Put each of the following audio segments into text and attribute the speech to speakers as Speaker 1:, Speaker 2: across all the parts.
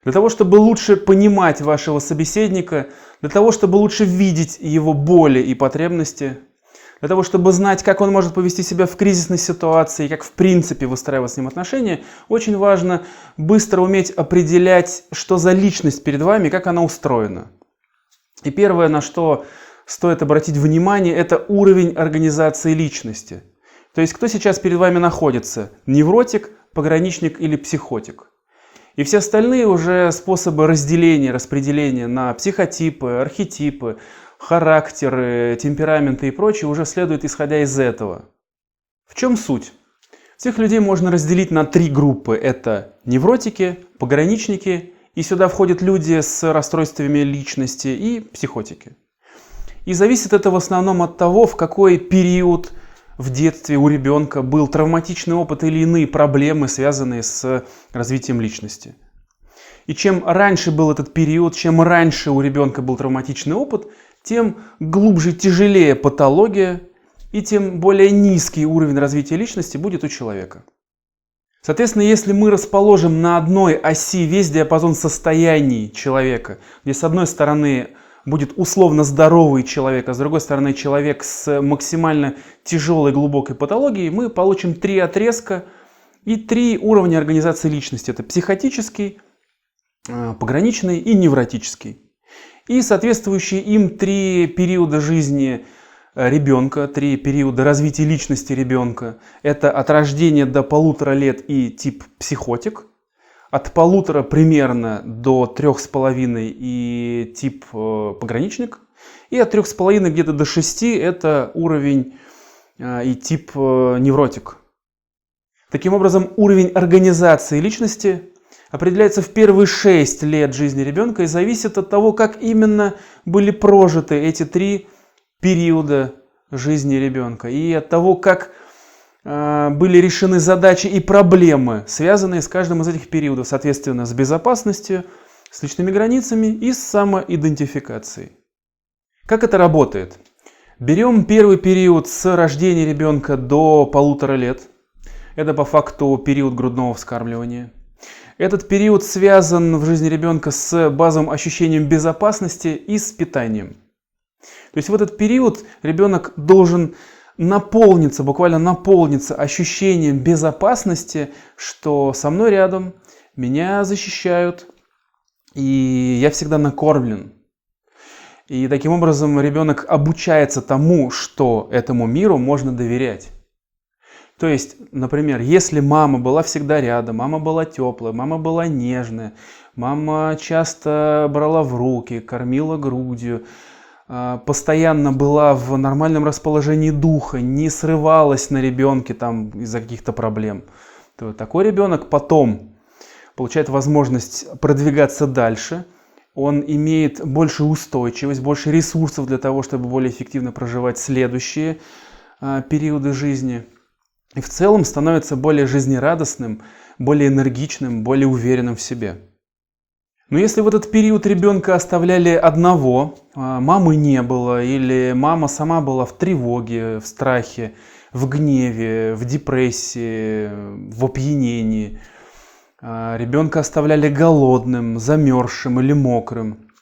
Speaker 1: Для того, чтобы лучше понимать вашего собеседника, для того, чтобы лучше видеть его боли и потребности, для того, чтобы знать, как он может повести себя в кризисной ситуации, как в принципе выстраивать с ним отношения, очень важно быстро уметь определять, что за личность перед вами, как она устроена. И первое, на что стоит обратить внимание, это уровень организации личности. То есть, кто сейчас перед вами находится? Невротик, пограничник или психотик? И все остальные уже способы разделения, распределения на психотипы, архетипы, характеры, темпераменты и прочее уже следует исходя из этого. В чем суть? Всех людей можно разделить на 3 группы. Это невротики, пограничники, и сюда входят люди с расстройствами личности и психотики. И зависит это в основном от того, в какой период в детстве у ребенка был травматичный опыт или иные проблемы, связанные с развитием личности. И чем раньше был этот период, чем раньше у ребенка был травматичный опыт, тем глубже, тяжелее патология и тем более низкий уровень развития личности будет у человека. Соответственно, если мы расположим на одной оси весь диапазон состояний человека, где с одной стороны будет условно здоровый человек, а с другой стороны человек с максимально тяжелой глубокой патологией, мы получим 3 отрезка и 3 уровня организации личности. Это психотический, пограничный и невротический. И соответствующие им 3 периода жизни ребенка, 3 периода развития личности ребенка. Это от рождения до 1,5 лет и тип психотик. От 1,5 примерно до 3,5 и тип пограничник. И от 3,5 где-то до 6 это уровень и тип невротик. Таким образом, уровень организации личности определяется в первые 6 лет жизни ребенка и зависит от того, как именно были прожиты эти 3 периода жизни ребенка. И от того, как были решены задачи и проблемы, связанные с каждым из этих периодов, соответственно, с безопасностью, с личными границами и с самоидентификацией. Как это работает? Берем первый период с рождения ребенка до 1,5 лет. Это по факту период грудного вскармливания. Этот период связан в жизни ребенка с базовым ощущением безопасности и с питанием. То есть в этот период ребенок должен наполниться, буквально наполниться ощущением безопасности, что со мной рядом, меня защищают, и я всегда накормлен. И таким образом ребенок обучается тому, что этому миру можно доверять. То есть, например, если мама была всегда рядом, мама была теплая, мама была нежная, мама часто брала в руки, кормила грудью, постоянно была в нормальном расположении духа, не срывалась на ребенке там из-за каких-то проблем, то такой ребенок потом получает возможность продвигаться дальше, он имеет большую устойчивость, больше ресурсов для того, чтобы более эффективно проживать следующие периоды жизни. И в целом становится более жизнерадостным, более энергичным, более уверенным в себе. Но если в этот период ребенка оставляли одного, мамы не было, или мама сама была в тревоге, в страхе, в гневе, в депрессии, в опьянении, ребенка оставляли голодным, замерзшим или мокрым,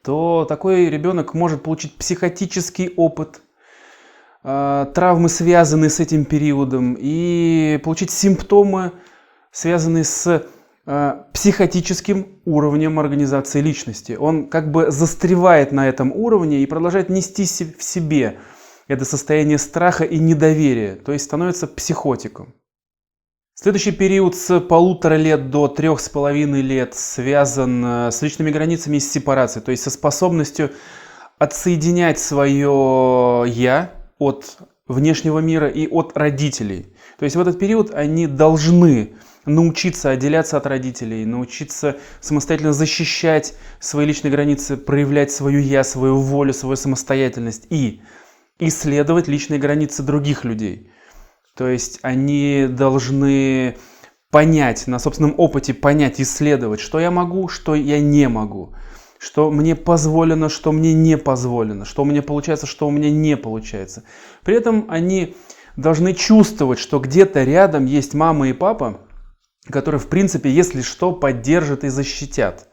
Speaker 1: то такой ребенок может получить психотический опыт, травмы, связанные с этим периодом, и получить симптомы, связанные с психотическим уровнем организации личности. Он как бы застревает на этом уровне и продолжает нести в себе это состояние страха и недоверия, то есть становится психотиком. Следующий период с 1,5 лет до 3,5 лет связан с личными границами и с сепарацией, то есть со способностью отсоединять свое «я» от внешнего мира и от родителей. То есть в этот период они должны научиться отделяться от родителей, научиться самостоятельно защищать свои личные границы, проявлять свое «я», свою волю, свою самостоятельность и исследовать личные границы других людей. То есть они должны понять, на собственном опыте понять, исследовать, что я могу, что я не могу, что мне позволено, что мне не позволено, что у меня получается, что у меня не получается. При этом они должны чувствовать, что где-то рядом есть мама и папа, которые, в принципе, если что, поддержат и защитят.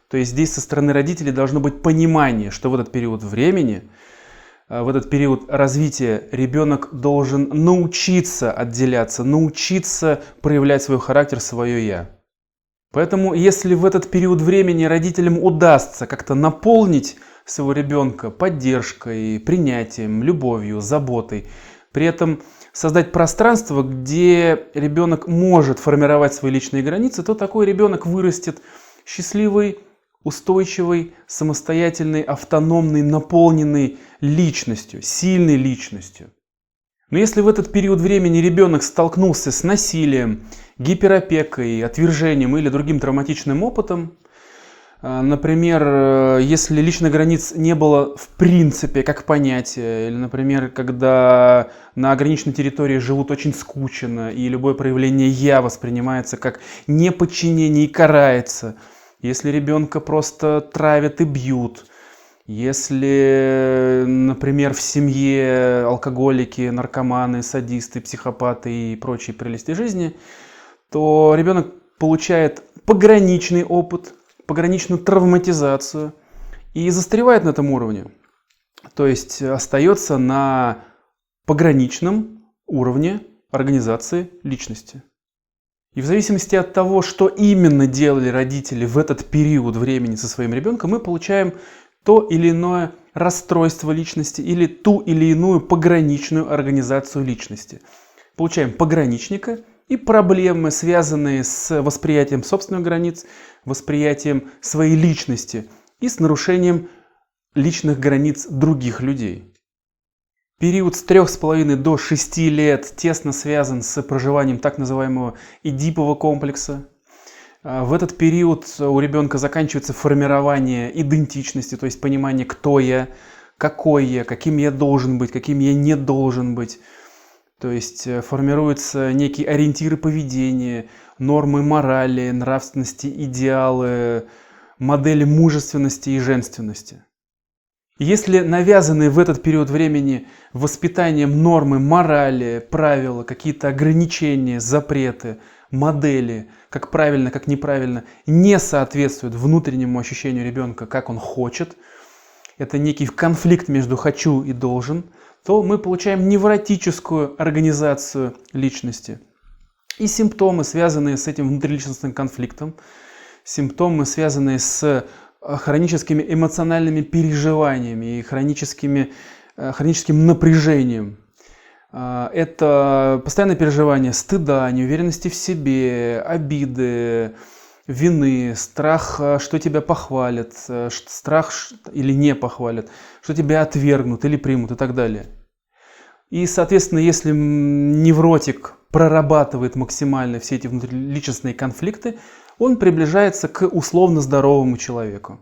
Speaker 1: То есть здесь со стороны родителей должно быть понимание, что в этот период времени, в этот период развития ребенок должен научиться отделяться, научиться проявлять свой характер, свое «я». Поэтому, если в этот период времени родителям удастся как-то наполнить своего ребенка поддержкой, принятием, любовью, заботой, при этом создать пространство, где ребенок может формировать свои личные границы, то такой ребенок вырастет счастливый, устойчивой, самостоятельной, автономной, наполненной личностью, сильной личностью. Но если в этот период времени ребенок столкнулся с насилием, гиперопекой, отвержением или другим травматичным опытом, например, если личных границ не было в принципе как понятие, или, например, когда на ограниченной территории живут очень скучно, и любое проявление «я» воспринимается как неподчинение и карается, если ребенка просто травят и бьют, если, например, в семье алкоголики, наркоманы, садисты, психопаты и прочие прелести жизни, то ребенок получает пограничный опыт, пограничную травматизацию и застревает на этом уровне. То есть остается на пограничном уровне организации личности. И в зависимости от того, что именно делали родители в этот период времени со своим ребенком, мы получаем то или иное расстройство личности или ту или иную пограничную организацию личности. Получаем пограничника и проблемы, связанные с восприятием собственных границ, восприятием своей личности и с нарушением личных границ других людей. Период с 3,5 до 6 лет тесно связан с проживанием так называемого эдипового комплекса. В этот период у ребенка заканчивается формирование идентичности, то есть понимание, кто я, какой я, каким я должен быть, каким я не должен быть. То есть формируются некие ориентиры поведения, нормы морали, нравственности, идеалы, модели мужественности и женственности. Если навязанные в этот период времени воспитанием нормы морали, правила, какие-то ограничения, запреты, модели, как правильно, как неправильно, не соответствуют внутреннему ощущению ребенка, как он хочет, это некий конфликт между «хочу» и «должен», то мы получаем невротическую организацию личности. И симптомы, связанные с этим внутриличностным конфликтом, симптомы, связанные с хроническими эмоциональными переживаниями и хроническим напряжением. Это постоянное переживание стыда, неуверенности в себе, обиды, вины, страх, что тебя похвалят, страх или не похвалят, что тебя отвергнут или примут и так далее. И, соответственно, если невротик прорабатывает максимально все эти внутриличностные конфликты, он приближается к условно здоровому человеку.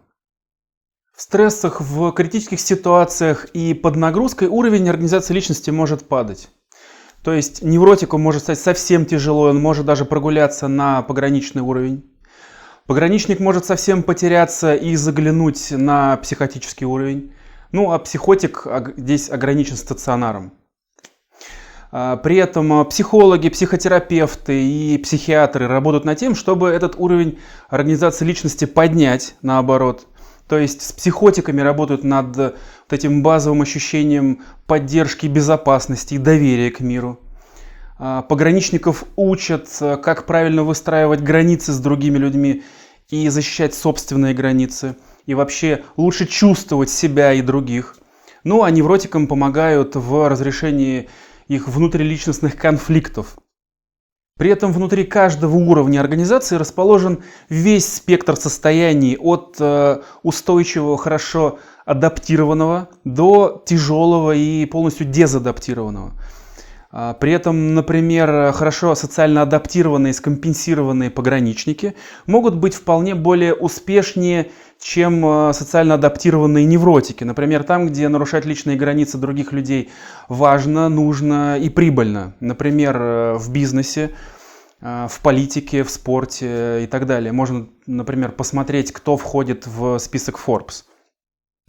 Speaker 1: В стрессах, в критических ситуациях и под нагрузкой уровень организации личности может падать. То есть невротику может стать совсем тяжело, он может даже прогуляться на пограничный уровень. Пограничник может совсем потеряться и заглянуть на психотический уровень. Ну а психотик здесь ограничен стационаром. При этом психологи, психотерапевты и психиатры работают над тем, чтобы этот уровень организации личности поднять, наоборот. То есть с психотиками работают над вот этим базовым ощущением поддержки, безопасности и доверия к миру. Пограничников учат, как правильно выстраивать границы с другими людьми и защищать собственные границы. И вообще лучше чувствовать себя и других. Ну а невротикам помогают в разрешении их внутриличностных конфликтов. При этом внутри каждого уровня организации расположен весь спектр состояний от устойчивого, хорошо адаптированного до тяжелого и полностью дезадаптированного. При этом, например, хорошо социально адаптированные, скомпенсированные пограничники могут быть вполне более успешнее, чем социально адаптированные невротики. Например, там, где нарушать личные границы других людей важно, нужно и прибыльно. Например, в бизнесе, в политике, в спорте и так далее. Можно, например, посмотреть, кто входит в список Forbes.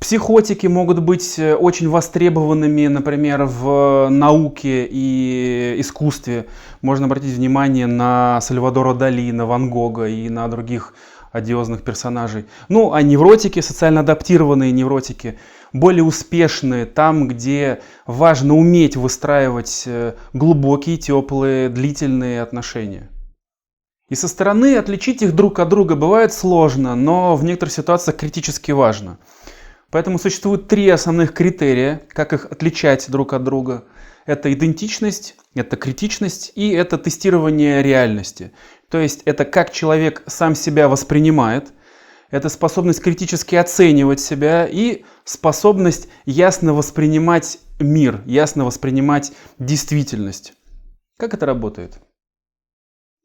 Speaker 1: Психотики могут быть очень востребованными, например, в науке и искусстве. Можно обратить внимание на Сальвадора Дали, на Ван Гога и на других одиозных персонажей. Ну, а невротики, социально адаптированные невротики, более успешны там, где важно уметь выстраивать глубокие, теплые, длительные отношения. И со стороны отличить их друг от друга бывает сложно, но в некоторых ситуациях критически важно. Поэтому существует 3 основных критерия, как их отличать друг от друга. Это идентичность, это критичность и это тестирование реальности. То есть это как человек сам себя воспринимает, это способность критически оценивать себя и способность ясно воспринимать мир, ясно воспринимать действительность. Как это работает?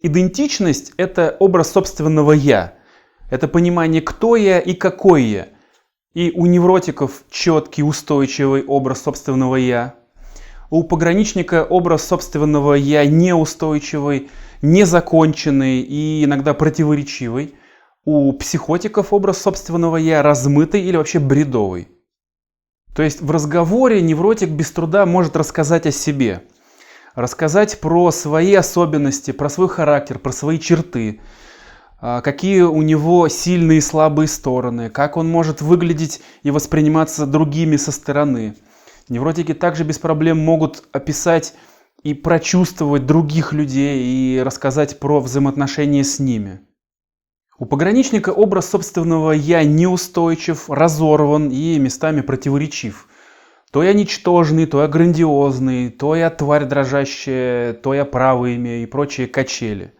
Speaker 1: Идентичность – это образ собственного «я». Это понимание, кто я и какой я. И у невротиков четкий, устойчивый образ собственного «я». У пограничника образ собственного «я» неустойчивый, незаконченный и иногда противоречивый. У психотиков образ собственного «я» размытый или вообще бредовый. То есть в разговоре невротик без труда может рассказать о себе. Рассказать про свои особенности, про свой характер, про свои черты. Какие у него сильные и слабые стороны, как он может выглядеть и восприниматься другими со стороны. Невротики также без проблем могут описать и прочувствовать других людей и рассказать про взаимоотношения с ними. У пограничника образ собственного «я» неустойчив, разорван и местами противоречив. То я ничтожный, то я грандиозный, то я тварь дрожащая, то я право имею и прочие качели.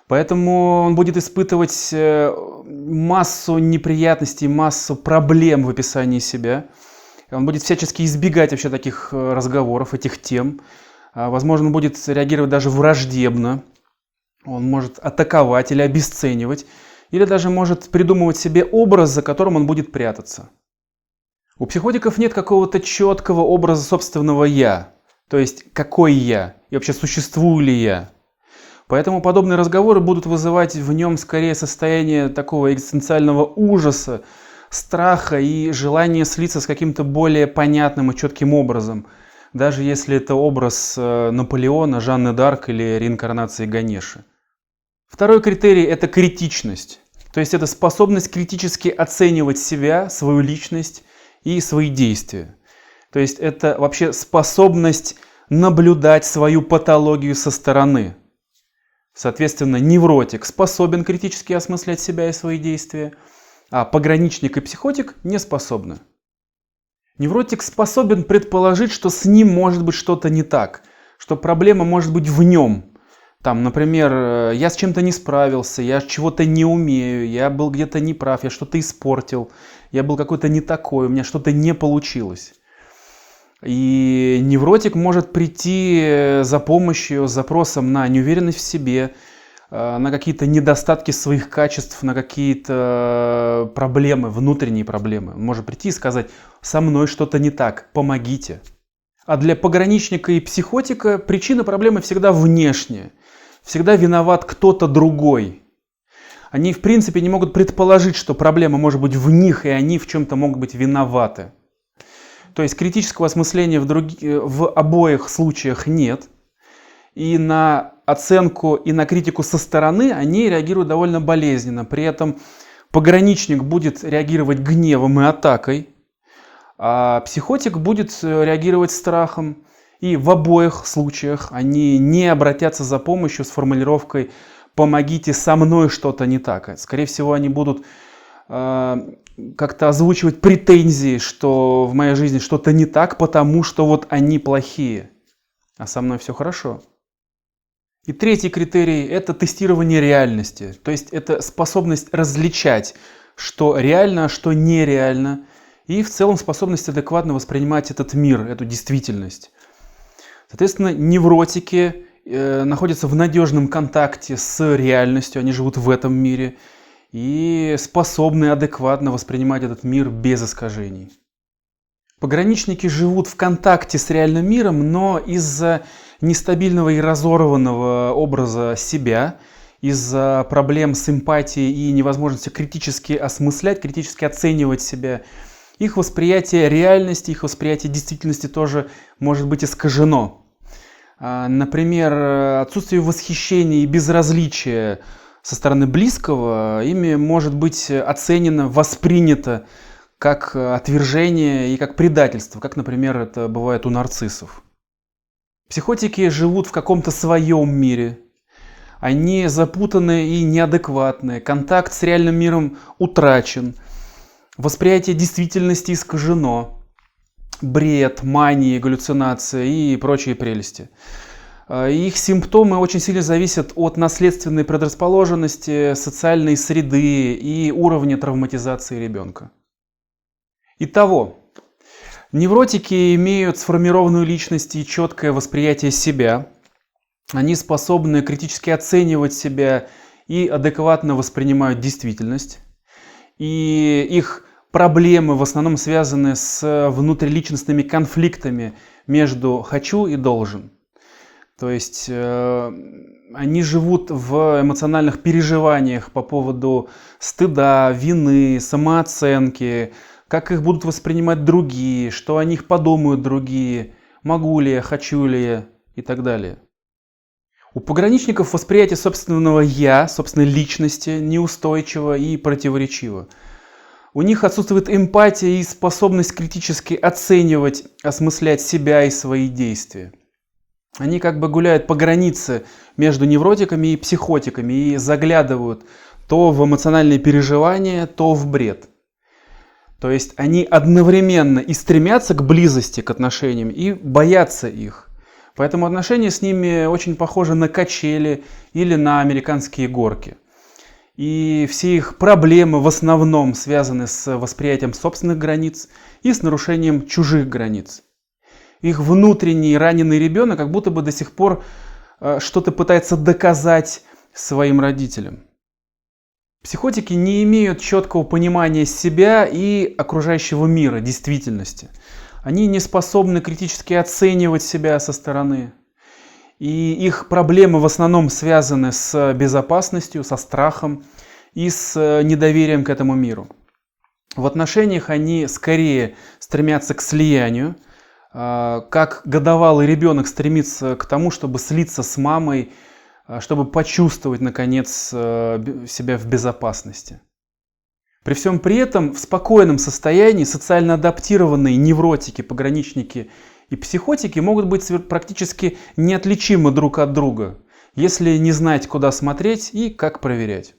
Speaker 1: Поэтому он будет испытывать массу неприятностей, массу проблем в описании себя. Он будет всячески избегать вообще таких разговоров, этих тем. Возможно, он будет реагировать даже враждебно. Он может атаковать или обесценивать. Или даже может придумывать себе образ, за которым он будет прятаться. У психотиков нет какого-то четкого образа собственного «я». То есть, какой я и вообще существую ли я. Поэтому подобные разговоры будут вызывать в нем скорее состояние такого экзистенциального ужаса, страха и желания слиться с каким-то более понятным и четким образом, даже если это образ Наполеона, Жанны д'Арк или реинкарнации Ганеши. Второй критерий – это критичность. То есть это способность критически оценивать себя, свою личность и свои действия. То есть это вообще способность наблюдать свою патологию со стороны. Соответственно, невротик способен критически осмыслять себя и свои действия, а пограничник и психотик не способны. Невротик способен предположить, что с ним может быть что-то не так, что проблема может быть в нем. Там, например, я с чем-то не справился, я чего-то не умею, я был где-то неправ, я что-то испортил, я был какой-то не такой, у меня что-то не получилось. И невротик может прийти за помощью, с запросом на неуверенность в себе, на какие-то недостатки своих качеств, на какие-то проблемы, внутренние проблемы. Он может прийти и сказать: «Со мной что-то не так, помогите». А для пограничника и психотика причина проблемы всегда внешняя. Всегда виноват кто-то другой. Они в принципе не могут предположить, что проблема может быть в них, и они в чем-то могут быть виноваты. То есть критического осмысления в обоих случаях нет. И на оценку, и на критику со стороны они реагируют довольно болезненно. При этом пограничник будет реагировать гневом и атакой, а психотик будет реагировать страхом. И в обоих случаях они не обратятся за помощью с формулировкой «помогите, со мной что-то не так». Скорее всего, они будут как-то озвучивать претензии, что в моей жизни что-то не так, потому что вот они плохие, а со мной все хорошо. И третий критерий – это тестирование реальности. То есть это способность различать, что реально, а что нереально. И в целом способность адекватно воспринимать этот мир, эту действительность. Соответственно, невротики находятся в надежном контакте с реальностью, они живут в этом мире и способны адекватно воспринимать этот мир без искажений. Пограничники живут в контакте с реальным миром, но из-за нестабильного и разорванного образа себя, из-за проблем с эмпатией и невозможности критически осмыслять, критически оценивать себя их восприятие реальности, их восприятие действительности тоже может быть искажено. Например, отсутствие восхищения и безразличия со стороны близкого ими может быть оценено, воспринято как отвержение и как предательство, как, например, это бывает у нарциссов. Психотики живут в каком-то своем мире. Они запутанные и неадекватные, контакт с реальным миром утрачен, восприятие действительности искажено, бред, мании, галлюцинации и прочие прелести. Их симптомы очень сильно зависят от наследственной предрасположенности, социальной среды и уровня травматизации ребенка. Итого, невротики имеют сформированную личность и четкое восприятие себя. Они способны критически оценивать себя и адекватно воспринимают действительность. И их проблемы в основном связаны с внутриличностными конфликтами между «хочу» и «должен». То есть они живут в эмоциональных переживаниях по поводу стыда, вины, самооценки, как их будут воспринимать другие, что о них подумают другие, могу ли я, хочу ли я и так далее. У пограничников восприятие собственного «я», собственной личности неустойчиво и противоречиво. У них отсутствует эмпатия и способность критически оценивать, осмыслять себя и свои действия. Они как бы гуляют по границе между невротиками и психотиками и заглядывают то в эмоциональные переживания, то в бред. То есть они одновременно и стремятся к близости, к отношениям, и боятся их. Поэтому отношения с ними очень похожи на качели или на американские горки. И все их проблемы в основном связаны с восприятием собственных границ и с нарушением чужих границ. Их внутренний раненый ребенок как будто бы до сих пор что-то пытается доказать своим родителям. Психотики не имеют четкого понимания себя и окружающего мира, действительности. Они не способны критически оценивать себя со стороны. И их проблемы в основном связаны с безопасностью, со страхом и с недоверием к этому миру. В отношениях они скорее стремятся к слиянию, как годовалый ребенок стремится к тому, чтобы слиться с мамой, чтобы почувствовать, наконец, себя в безопасности. При всем при этом в спокойном состоянии социально адаптированные невротики, пограничники и психотики могут быть практически неотличимы друг от друга, если не знать, куда смотреть и как проверять.